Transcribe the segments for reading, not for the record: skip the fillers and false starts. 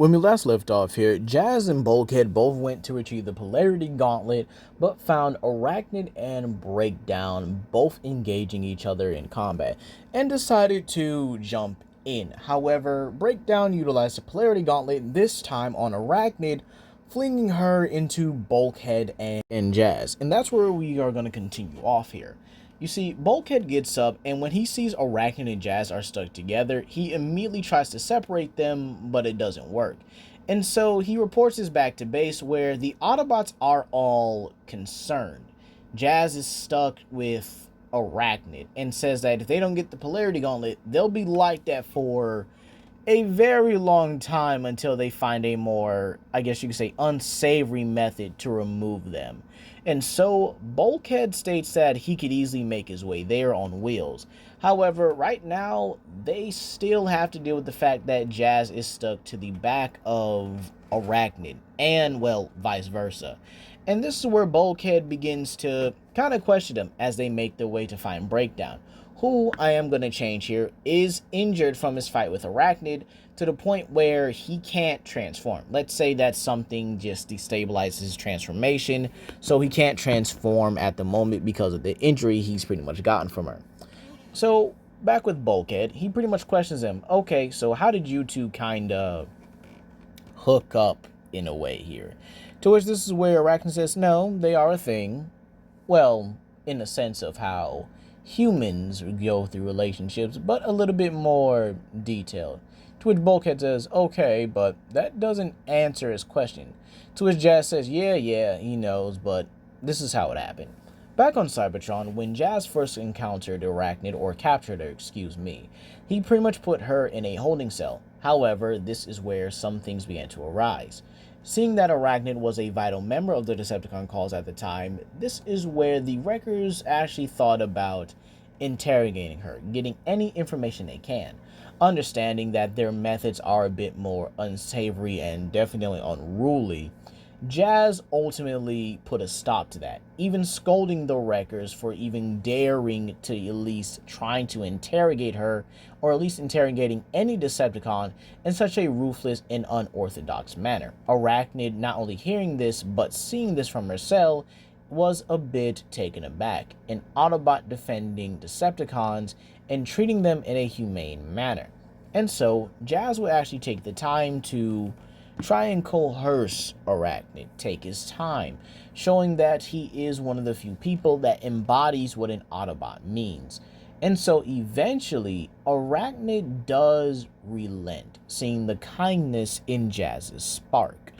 When we last left off here, Jazz and Bulkhead both went to retrieve the Polarity Gauntlet, but found Arachnid and Breakdown both engaging each other in combat, and decided to jump in. However, Breakdown utilized the Polarity Gauntlet, this time on Arachnid, flinging her into Bulkhead and Jazz. And that's where we are going to continue off here. You see, Bulkhead gets up, and when he sees Arachnid and Jazz are stuck together, he immediately tries to separate them, but it doesn't work. And so he reports this back to base, where the Autobots are all concerned. Jazz is stuck with Arachnid, and says that if they don't get the Polarity Gauntlet, they'll be like that for a very long time until they find a more, I guess you could say, unsavory method to remove them. And so Bulkhead states that he could easily make his way there on wheels. However, right now, they still have to deal with the fact that Jazz is stuck to the back of Arachnid, and, well, vice versa. And this is where Bulkhead begins to kind of question them as they make their way to find Breakdown, who, I am going to change here, is injured from his fight with Arachnid to the point where he can't transform. Let's say that something just destabilizes his transformation, so he can't transform at the moment because of the injury he's pretty much gotten from her. So, back with Bulkhead, he pretty much questions him, okay, so how did you two kind of hook up in a way here? To which this is where Arachnid says, no, they are a thing. Well, in the sense of how humans go through relationships, but a little bit more detailed. To which Bulkhead says, okay, but that doesn't answer his question. To which Jazz says, yeah, he knows, but this is how it happened. Back on Cybertron, when Jazz first encountered Arachnid, or captured her, he pretty much put her in a holding cell. However, this is where some things began to arise. Seeing that Arachnid was a vital member of the Decepticon cause at the time, this is where the Wreckers actually thought about interrogating her, getting any information they can, understanding that their methods are a bit more unsavory and definitely unruly. Jazz ultimately put a stop to that, even scolding the Wreckers for even daring to at least trying to interrogate her, or at least interrogating any Decepticon in such a ruthless and unorthodox manner. Arachnid, not only hearing this, but seeing this from her cell, was a bit taken aback, an Autobot defending Decepticons and treating them in a humane manner. And so, Jazz would actually take the time to try and coerce Arachnid, take his time, showing that he is one of the few people that embodies what an Autobot means. And so eventually, Arachnid does relent, seeing the kindness in Jazz's spark.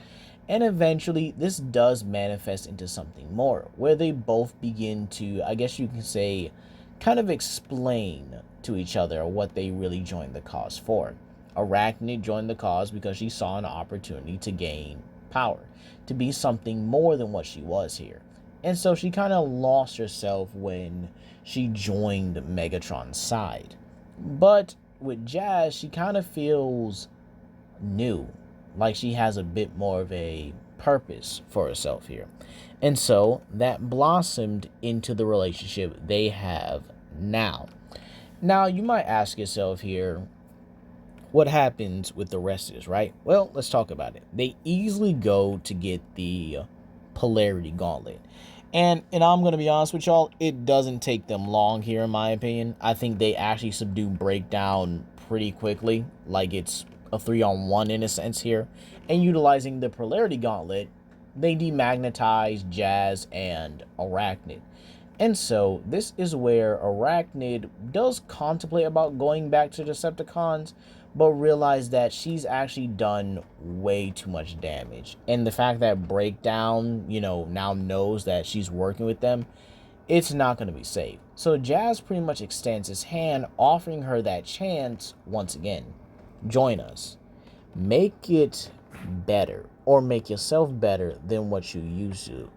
And eventually, this does manifest into something more, where they both begin to, I guess you can say, kind of explain to each other what they really joined the cause for. Arachnid joined the cause because she saw an opportunity to gain power, to be something more than what she was here. And so she kind of lost herself when she joined Megatron's side. But with Jazz, she kind of feels new, like she has a bit more of a purpose for herself here. And so that blossomed into the relationship they have now. Now, you might ask yourself here, what happens with the rest of this, right? Well, let's talk about it. They easily go to get the Polarity Gauntlet. And I'm going to be honest with y'all, it doesn't take them long here, in my opinion. I think they actually subdue Breakdown pretty quickly. Like, it's a 3-on-1 in a sense here. And utilizing the Polarity Gauntlet, they demagnetize Jazz and Arachnid. And so, this is where Arachnid does contemplate about going back to Decepticons, but realize that she's actually done way too much damage. And the fact that Breakdown, now knows that she's working with them, it's not going to be safe. So Jazz pretty much extends his hand, offering her that chance once again. Join us. Make it better, or make yourself better than what you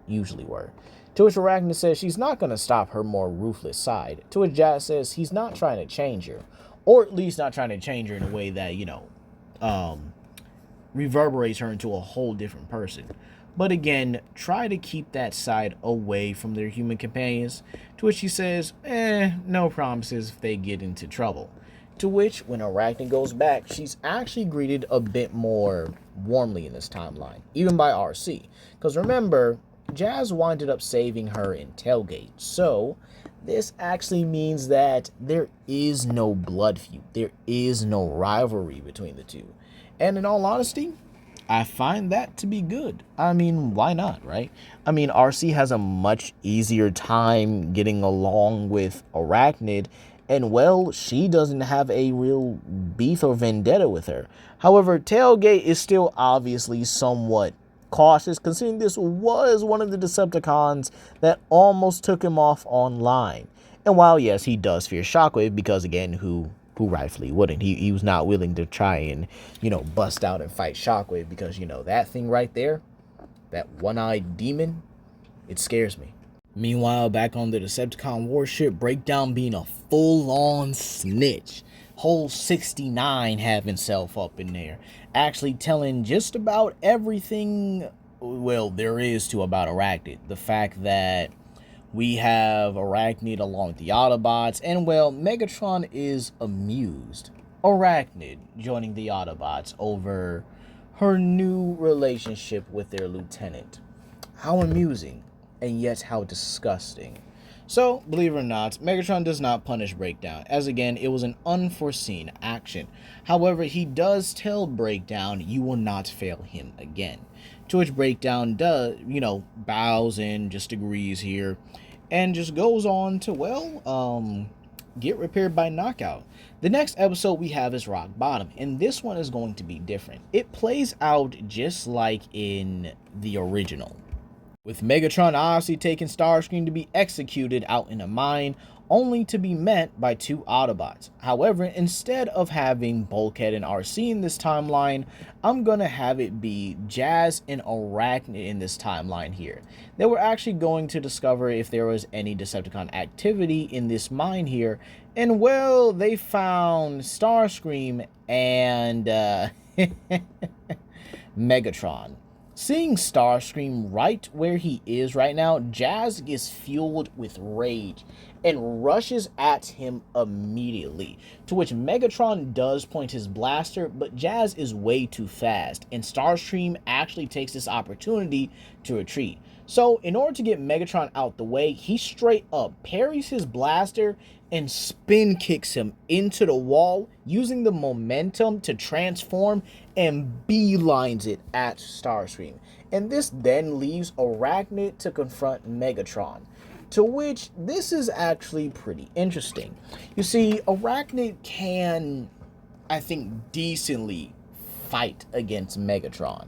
usually were. To which Arachnid says she's not going to stop her more ruthless side. To which Jazz says he's not trying to change her, or at least not trying to change her in a way that, reverberates her into a whole different person. But again, try to keep that side away from their human companions. To which she says, no promises if they get into trouble. To which, when Arachnid goes back, she's actually greeted a bit more warmly in this timeline, even by Arcee. Because remember, Jazz winded up saving her in Tailgate. So this actually means that there is no blood feud. There is no rivalry between the two. And in all honesty, I find that to be good. I mean, why not, right? I mean, Arcee has a much easier time getting along with Arachnid, and well, she doesn't have a real beef or vendetta with her. However, Tailgate is still obviously somewhat cautious, considering this was one of the Decepticons that almost took him off online. And while, yes, he does fear Shockwave, because again, who rightfully wouldn't? He was not willing to try and, bust out and fight Shockwave, because, that thing right there, that one-eyed demon, it scares me. Meanwhile, back on the Decepticon warship, Breakdown being a full-on snitch. Whole 69 have himself up in there, actually telling just about everything, well, there is to about Arachnid. The fact that we have Arachnid along with the Autobots, and well, Megatron is amused. Arachnid joining the Autobots over her new relationship with their lieutenant. How amusing, and yet how disgusting. So, believe it or not, Megatron does not punish Breakdown, as again, it was an unforeseen action. However, he does tell Breakdown, you will not fail him again. To which Breakdown does, bows and just agrees here, and just goes on to, well, get repaired by Knockout. The next episode we have is Rock Bottom, and this one is going to be different. It plays out just like in the original, with Megatron obviously taking Starscream to be executed out in a mine, only to be met by two Autobots. However, instead of having Bulkhead and Arcee in this timeline, I'm going to have it be Jazz and Arachnid in this timeline here. They were actually going to discover if there was any Decepticon activity in this mine here, and well, they found Starscream and Megatron. Seeing Starscream right where he is right now, Jazz gets fueled with rage and rushes at him immediately, to which Megatron does point his blaster, but Jazz is way too fast, and Starscream actually takes this opportunity to retreat. So, in order to get Megatron out the way, he straight up parries his blaster and spin kicks him into the wall, using the momentum to transform and beelines it at Starscream. And this then leaves Arachnid to confront Megatron, to which this is actually pretty interesting. You see, Arachnid can, I think, decently fight against Megatron.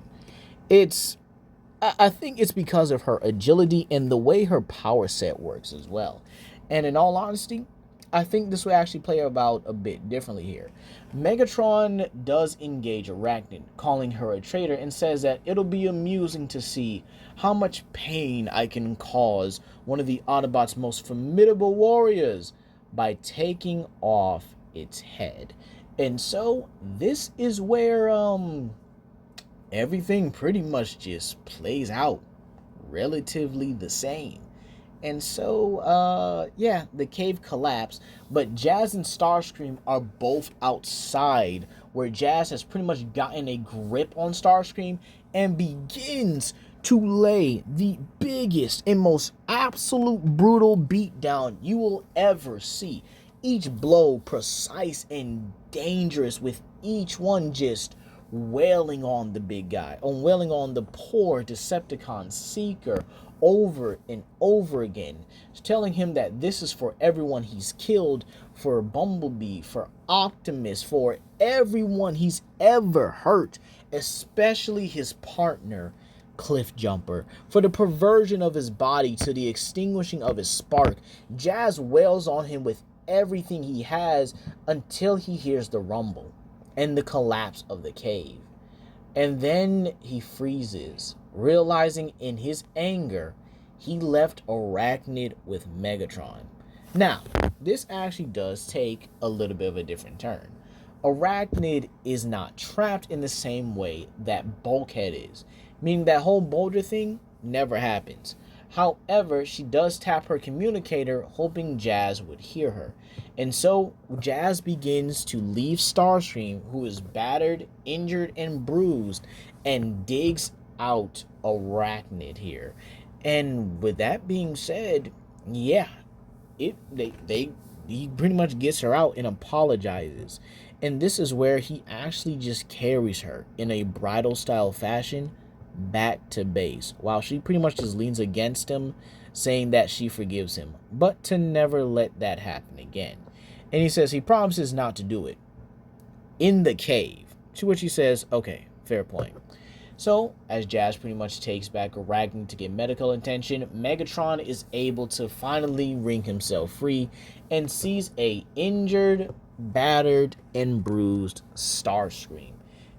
I think it's because of her agility and the way her power set works as well. And in all honesty, I think this will actually play about a bit differently here. Megatron does engage Arachnid, calling her a traitor, and says that it'll be amusing to see how much pain I can cause one of the Autobots' most formidable warriors by taking off its head. And so this is where everything pretty much just plays out relatively the same. And so, yeah, the cave collapsed, but Jazz and Starscream are both outside, where Jazz has pretty much gotten a grip on Starscream and begins to lay the biggest and most absolute brutal beatdown you will ever see. Each blow precise and dangerous, with each one just wailing on the big guy, or wailing on the poor Decepticon seeker over and over again, telling him that this is for everyone he's killed, for Bumblebee, for Optimus, for everyone he's ever hurt, especially his partner, Cliff Jumper, for the perversion of his body to the extinguishing of his spark. Jazz wails on him with everything he has until he hears the rumble and the collapse of the cave. And then he freezes, realizing in his anger he left Arachnid with Megatron. Now, this actually does take a little bit of a different turn. Arachnid is not trapped in the same way that Bulkhead is, meaning that whole boulder thing never happens. However, she does tap her communicator, hoping Jazz would hear her. And so, Jazz begins to leave Starscream, who is battered, injured, and bruised, and digs out Arachnid here. And with that being said, yeah, it they he pretty much gets her out and apologizes. And this is where he actually just carries her in a bridal style fashion back to base, while she pretty much just leans against him, saying that she forgives him, but to never let that happen again. And he says he promises not to do it in the cave, to which he says, okay, fair point. So, as Jazz pretty much takes back Arachnid to get medical attention, Megatron is able to finally wring himself free and sees a injured, battered, and bruised Starscream.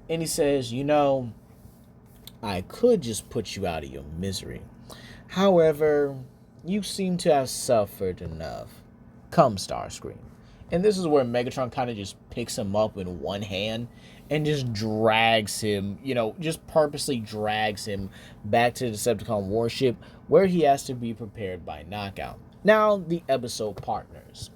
And he says, you know, I could just put you out of your misery. However, you seem to have suffered enough. Come, Starscream. And this is where Megatron kind of just picks him up in one hand and just drags him, just purposely drags him back to the Decepticon warship, where he has to be prepared by Knockout. Now, the episode partners.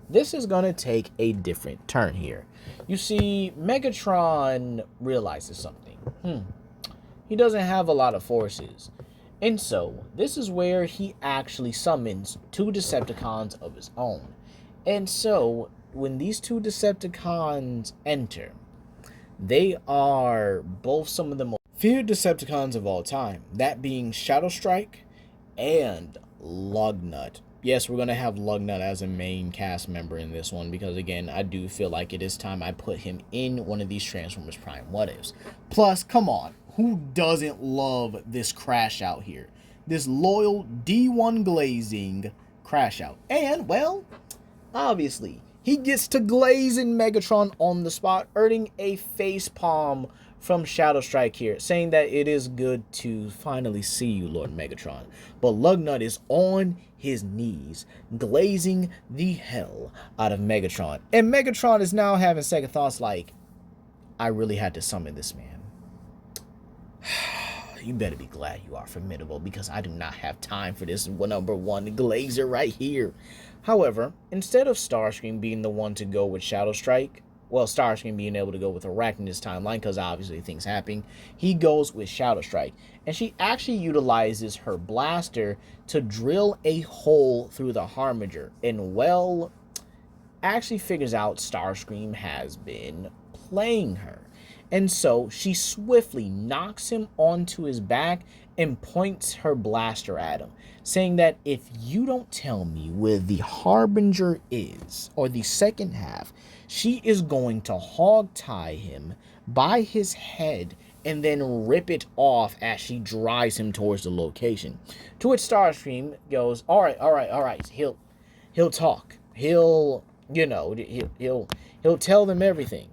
This is going to take a different turn here. You see, Megatron realizes something. He doesn't have a lot of forces. And so, this is where he actually summons two Decepticons of his own. And so, when these two Decepticons enter, they are both some of the most feared Decepticons of all time. That being Shadow Strike and Lugnut. Yes, we're going to have Lugnut as a main cast member in this one, because again, I do feel like it is time I put him in one of these Transformers Prime What Ifs. Plus, come on, who doesn't love this Crash Out here? This loyal D1 glazing Crash Out. And, well, obviously, he gets to glaze in Megatron on the spot, earning a face palm from Shadow Strike here, saying that it is good to finally see you, Lord Megatron. But Lugnut is on his knees, glazing the hell out of Megatron. And Megatron is now having second thoughts like, I really had to summon this man. You better be glad you are formidable, because I do not have time for this number one glazer right here. However, instead of Starscream being the one to go with Shadow Strike, well, Starscream being able to go with Arachnid's timeline, because obviously things happen, he goes with Shadow Strike. And she actually utilizes her blaster to drill a hole through the Harbinger. And, well, actually figures out Starscream has been playing her. And so she swiftly knocks him onto his back and points her blaster at him, saying that if you don't tell me where the Harbinger is, or the second half, she is going to hog tie him by his head and then rip it off as she drives him towards the location. To which Starscream goes, all right, he'll talk. He'll tell them everything.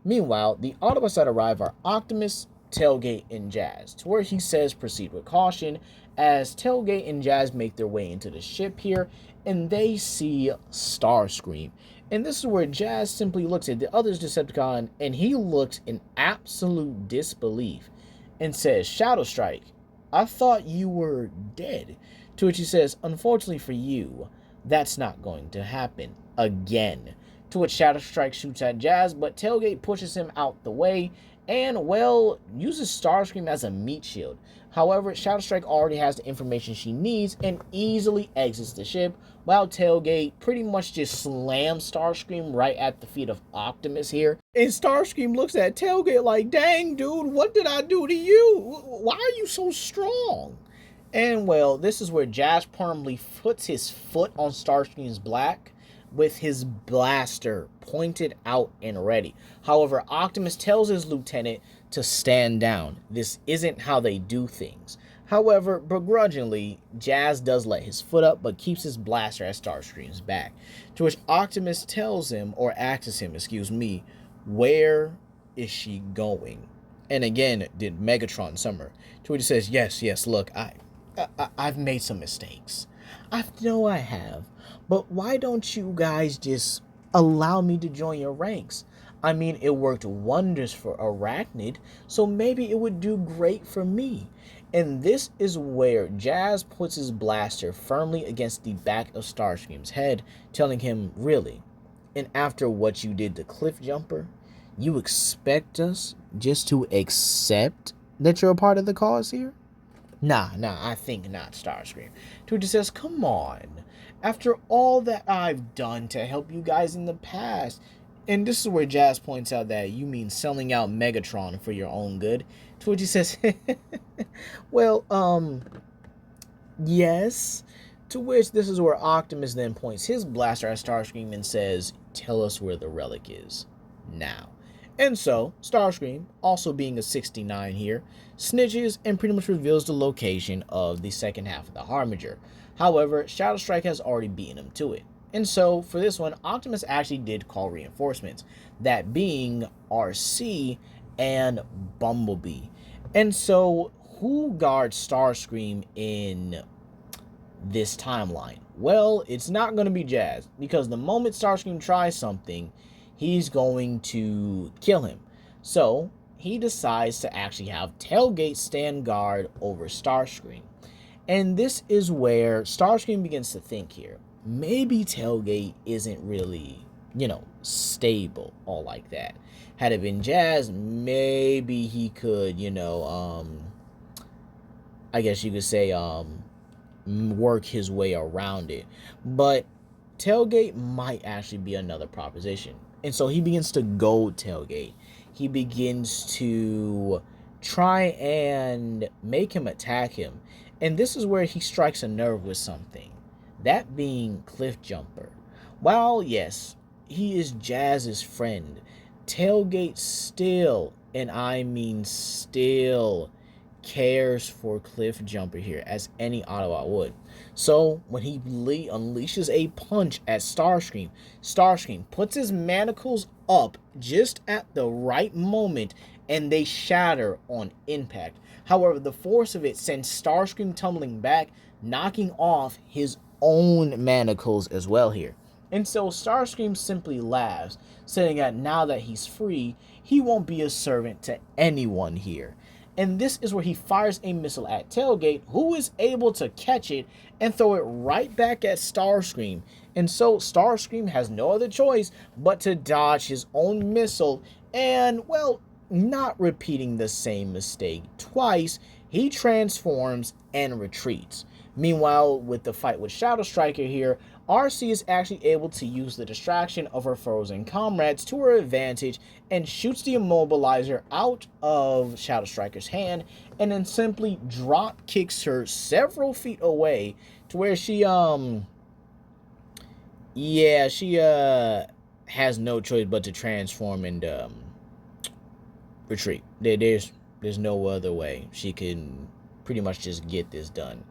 Meanwhile, the Autobots that arrive are Optimus, Tailgate, and Jazz, to where he says proceed with caution, as Tailgate and Jazz make their way into the ship here, and they see Starscream. And this is where Jazz simply looks at the other Decepticon, and he looks in absolute disbelief, and says, Shadow Strike, I thought you were dead. To which he says, unfortunately for you, that's not going to happen again. To which Shadow Strike shoots at Jazz, but Tailgate pushes him out the way and, well, uses Starscream as a meat shield. However, Shadow Strike already has the information she needs and easily exits the ship, while Tailgate pretty much just slams Starscream right at the feet of Optimus here. And Starscream looks at Tailgate like, dang, dude, what did I do to you? Why are you so strong? And, well, this is where Jazz permanently puts his foot on Starscream's back with his blaster pointed out and ready. However, Optimus tells his lieutenant to stand down. This isn't how they do things. However, begrudgingly, Jazz does let his foot up, but keeps his blaster at Starscream's back. To which Optimus tells him, or asks him, where is she going? And again, did Megatron summon? To which he says, yes, look, I've made some mistakes. I know I have. But why don't you guys just allow me to join your ranks? I mean, it worked wonders for Arachnid, so maybe it would do great for me. And this is where Jazz puts his blaster firmly against the back of Starscream's head, telling him, really? And after what you did to Cliff Jumper, you expect us just to accept that you're a part of the cause here? Nah, I think not, Starscream. To which he says, come on. After all that I've done to help you guys in the past. And this is where Jazz points out that you mean selling out Megatron for your own good. To which he says, well, yes. To which this is where Optimus then points his blaster at Starscream and says, tell us where the relic is. Now. And so, Starscream, also being a 69 here, snitches and pretty much reveals the location of the second half of the Harbinger. However, Shadow Strike has already beaten him to it. And so, for this one, Optimus actually did call reinforcements, that being Arcee and Bumblebee. And so, who guards Starscream in this timeline? Well, it's not going to be Jazz, because the moment Starscream tries something, he's going to kill him. So he decides to actually have Tailgate stand guard over Starscream. And this is where Starscream begins to think here. Maybe Tailgate isn't really, stable all like that. Had it been Jazz, maybe he could, I guess you could say, work his way around it. But Tailgate might actually be another proposition. And so he begins to goad Tailgate. He begins to try and make him attack him. And this is where he strikes a nerve with something. That being Cliff Jumper. While, yes, he is Jazz's friend, Tailgate still, and I mean still, cares for Cliff Jumper here, as any Autobot would. So when he unleashes a punch at Starscream, Starscream puts his manacles up just at the right moment, and they shatter on impact. However, the force of it sends Starscream tumbling back, knocking off his own manacles as well here. And so Starscream simply laughs, saying that now that he's free, he won't be a servant to anyone here. And this is where he fires a missile at Tailgate, who is able to catch it and throw it right back at Starscream. And so Starscream has no other choice but to dodge his own missile and, well, not repeating the same mistake twice, he transforms and retreats. Meanwhile, with the fight with Shadow Striker here, Arcee is actually able to use the distraction of her frozen comrades to her advantage and shoots the immobilizer out of Shadow Striker's hand and then simply drop kicks her several feet away to where she has no choice but to transform and retreat. There's no other way. She can pretty much just get this done.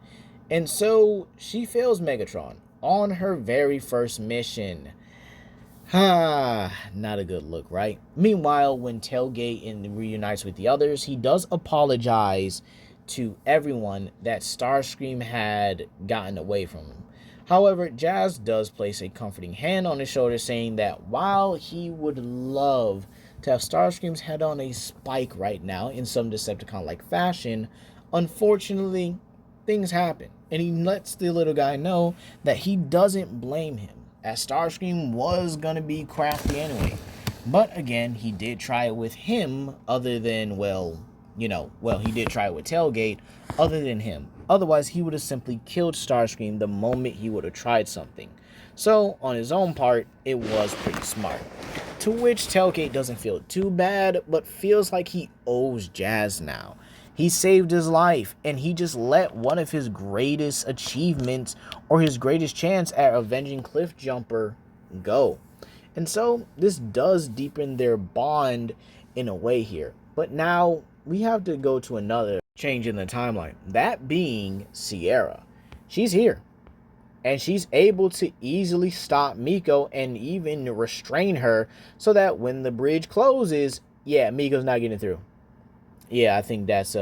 And so she fails Megatron on her very first mission. Not a good look, right? Meanwhile, when Tailgate reunites with the others, he does apologize to everyone that Starscream had gotten away from him. However, Jazz does place a comforting hand on his shoulder, saying that while he would love to have Starscream's head on a spike right now in some Decepticon-like fashion, unfortunately, things happen. And he lets the little guy know that he doesn't blame him, as Starscream was going to be crafty anyway. But again, he did try it with him other than, he did try it with Tailgate other than him. Otherwise, he would have simply killed Starscream the moment he would have tried something. So, on his own part, it was pretty smart. To which Tailgate doesn't feel too bad, but feels like he owes Jazz now. He saved his life, and he just let one of his greatest achievements or his greatest chance at avenging Cliff Jumper go. And so this does deepen their bond in a way here. But now we have to go to another change in the timeline. That being Sierra. She's here. And she's able to easily stop Miko and even restrain her so that when the bridge closes, Miko's not getting through. I think that's,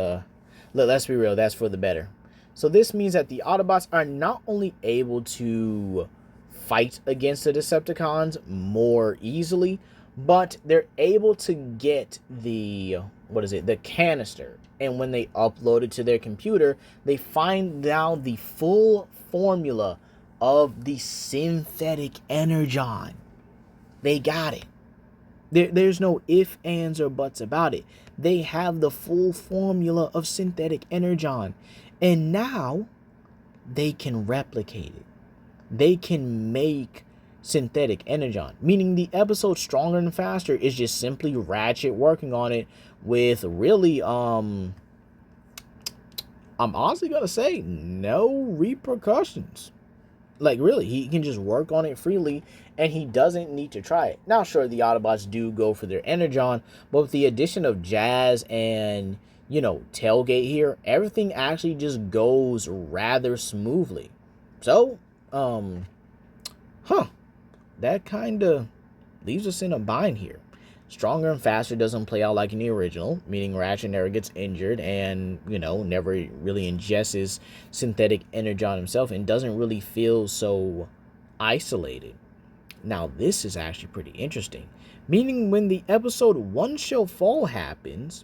let's be real, that's for the better. So this means that the Autobots are not only able to fight against the Decepticons more easily, but they're able to get the canister. And when they upload it to their computer, they find out the full formula of the synthetic energon. They got it. There's no ifs, ands, or buts about it. They have the full formula of synthetic energon. And now they can replicate it. They can make synthetic energon, meaning the episode Stronger and Faster is just simply Ratchet working on it with really I'm honestly gonna say no repercussions. Like, really, he can just work on it freely, and he doesn't need to try it. Now, sure, the Autobots do go for their energon, but with the addition of Jazz and, Tailgate here, everything actually just goes rather smoothly. So, that kind of leaves us in a bind here. Stronger and Faster doesn't play out like in the original, meaning Ratchet never gets injured and, never really ingests synthetic energon himself and doesn't really feel so isolated. Now, this is actually pretty interesting, meaning when the episode One Shall Fall happens,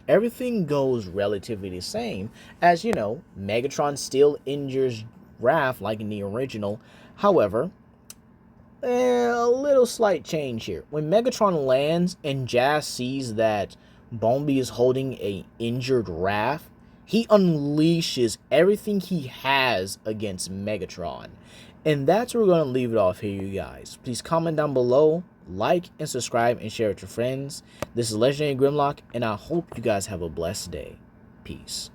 everything goes relatively the same as, Megatron still injures Raph like in the original. However, a little slight change here. When Megatron lands and Jazz sees that Bombi is holding a injured Raph, he unleashes everything he has against Megatron. And that's where we're going to leave it off here, you guys. Please comment down below, like and subscribe, and share with your friends. This is Legendary Grimlock, and I hope you guys have a blessed day. Peace.